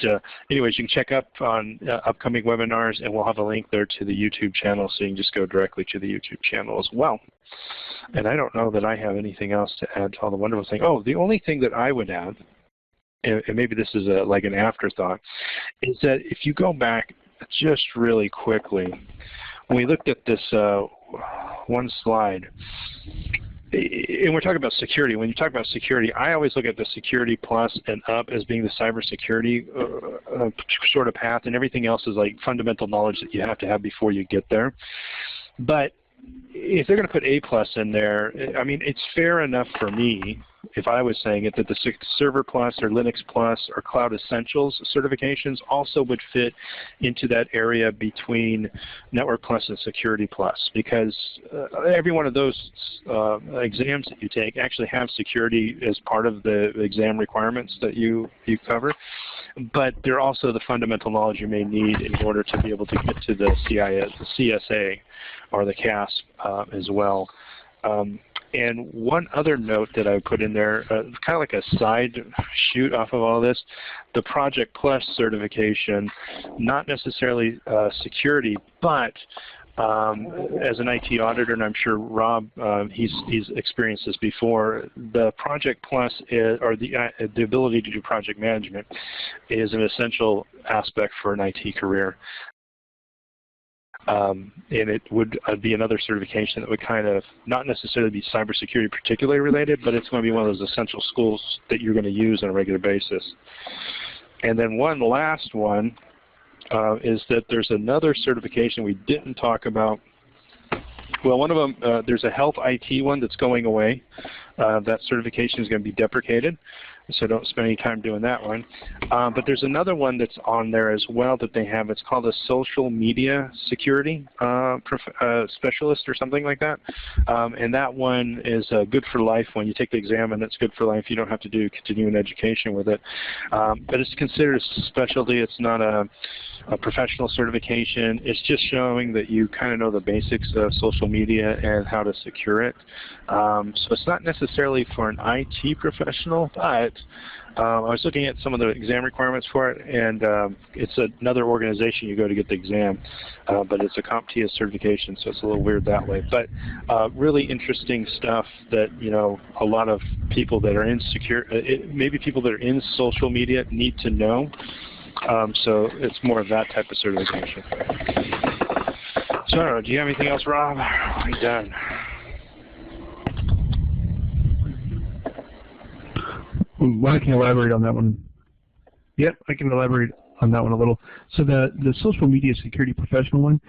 anyways, you can check up on upcoming webinars, and we'll have a link there to the YouTube channel, so you can just go directly to the YouTube channel as well. And I don't know that I have anything else to add to all the wonderful things. Oh, the only thing that I would add and maybe this is like an afterthought, is that if you go back just really quickly, when we looked at this one slide, and we're talking about security. When you talk about security, I always look at the security plus and up as being the cybersecurity sort of path, and everything else is like fundamental knowledge that you have to have before you get there. But if they're going to put A plus in there, I mean, it's fair enough for me, if I was saying it, that the Server Plus or Linux Plus or Cloud Essentials certifications also would fit into that area between Network Plus and Security Plus, because every one of those exams that you take actually have security as part of the exam requirements that you cover. But they're also the fundamental knowledge you may need in order to be able to get to the CSA or the CASP as well. And one other note that I put in there, kind of like a side shoot off of all this, the Project Plus certification, not necessarily security, but as an IT auditor, and I'm sure Rob, he's experienced this before, the Project Plus is, or the ability to do project management is an essential aspect for an IT career. And it would be another certification that would kind of not necessarily be cybersecurity particularly related, but it's going to be one of those essential skills that you're going to use on a regular basis. And then one last one is that there's another certification we didn't talk about. Well, one of them, there's a health IT one that's going away. That certification is going to be deprecated, so don't spend any time doing that one. But there's another one that's on there as well that they have. It's called a Social Media Security Specialist or something like that. And that one is good for life. When you take the exam, and it's good for life. You don't have to do continuing education with it. But it's considered a specialty. It's not a professional certification. It's just showing that you kind of know the basics of social media and how to secure it. So it's not necessarily for an IT professional, but I was looking at some of the exam requirements for it, and it's another organization you go to get the exam, but it's a CompTIA certification, so it's a little weird that way. But really interesting stuff that, you know, a lot of people that are in maybe people that are in social media need to know. So it's more of that type of certification. So I don't know, do you have anything else, Rob? I'm done. Well, I can elaborate on that one. Yep, I can elaborate on that one a little. So the social media security professional one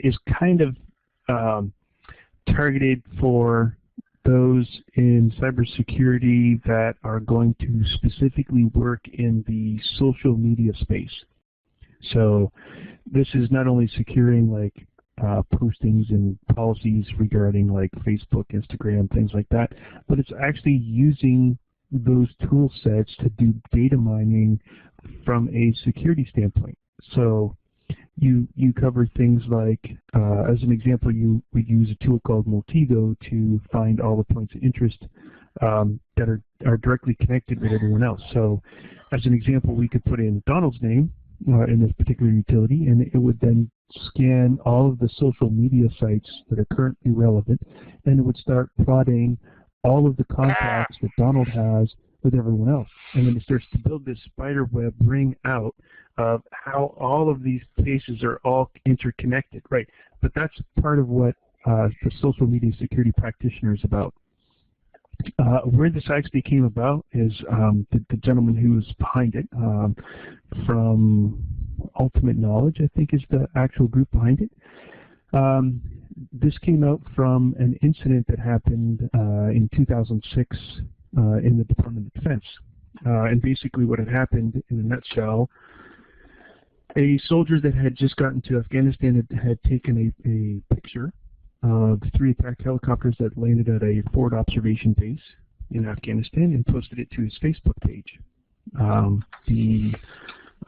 is kind of targeted for those in cybersecurity that are going to specifically work in the social media space. So this is not only securing like postings and policies regarding like Facebook, Instagram, things like that, but it's actually using those tool sets to do data mining from a security standpoint. So you cover things like, as an example, you would use a tool called Multigo to find all the points of interest that are directly connected with everyone else. So as an example, we could put in Donald's name in this particular utility, and it would then scan all of the social media sites that are currently relevant, and it would start plotting all of the contacts that Donald has with everyone else. And then it starts to build this spider web ring out of how all of these places are all interconnected, right? But that's part of what the social media security practitioner is about. Where this actually came about is the gentleman who was behind it, from Ultimate Knowledge, I think is the actual group behind it. This came out from an incident that happened in 2006 in the Department of Defense. And basically what had happened in a nutshell, a soldier that had just gotten to Afghanistan had taken a picture of 3 attack helicopters that landed at a forward observation base in Afghanistan and posted it to his Facebook page. The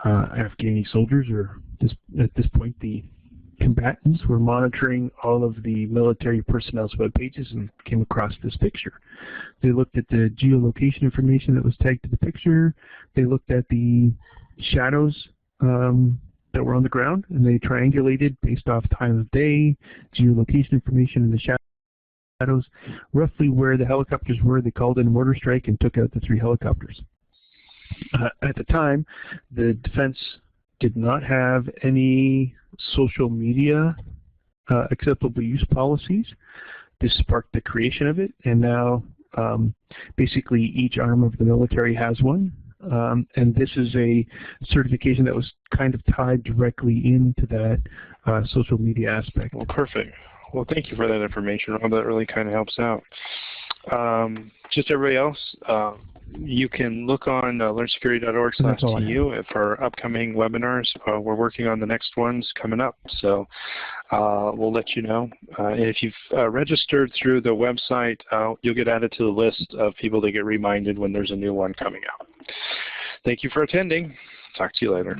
Afghani soldiers, or at this point the combatants, were monitoring all of the military personnel's web pages and came across this picture. They looked at the geolocation information that was tagged to the picture. They looked at the shadows that were on the ground, and they triangulated based off time of day, geolocation information, and the shadows, roughly where the helicopters were. They called in a mortar strike and took out the 3 helicopters. At the time, the defense did not have any social media acceptable use policies. This sparked the creation of it, and now basically each arm of the military has one. And this is a certification that was kind of tied directly into that social media aspect. Well, perfect. Well, thank you for that information, Rob. That really kind of helps out. Just everybody else, you can look on learnsecurity.org/TU for upcoming webinars. We're working on the next ones coming up, so we'll let you know. And if you've registered through the website, you'll get added to the list of people that get reminded when there's a new one coming out. Thank you for attending. Talk to you later.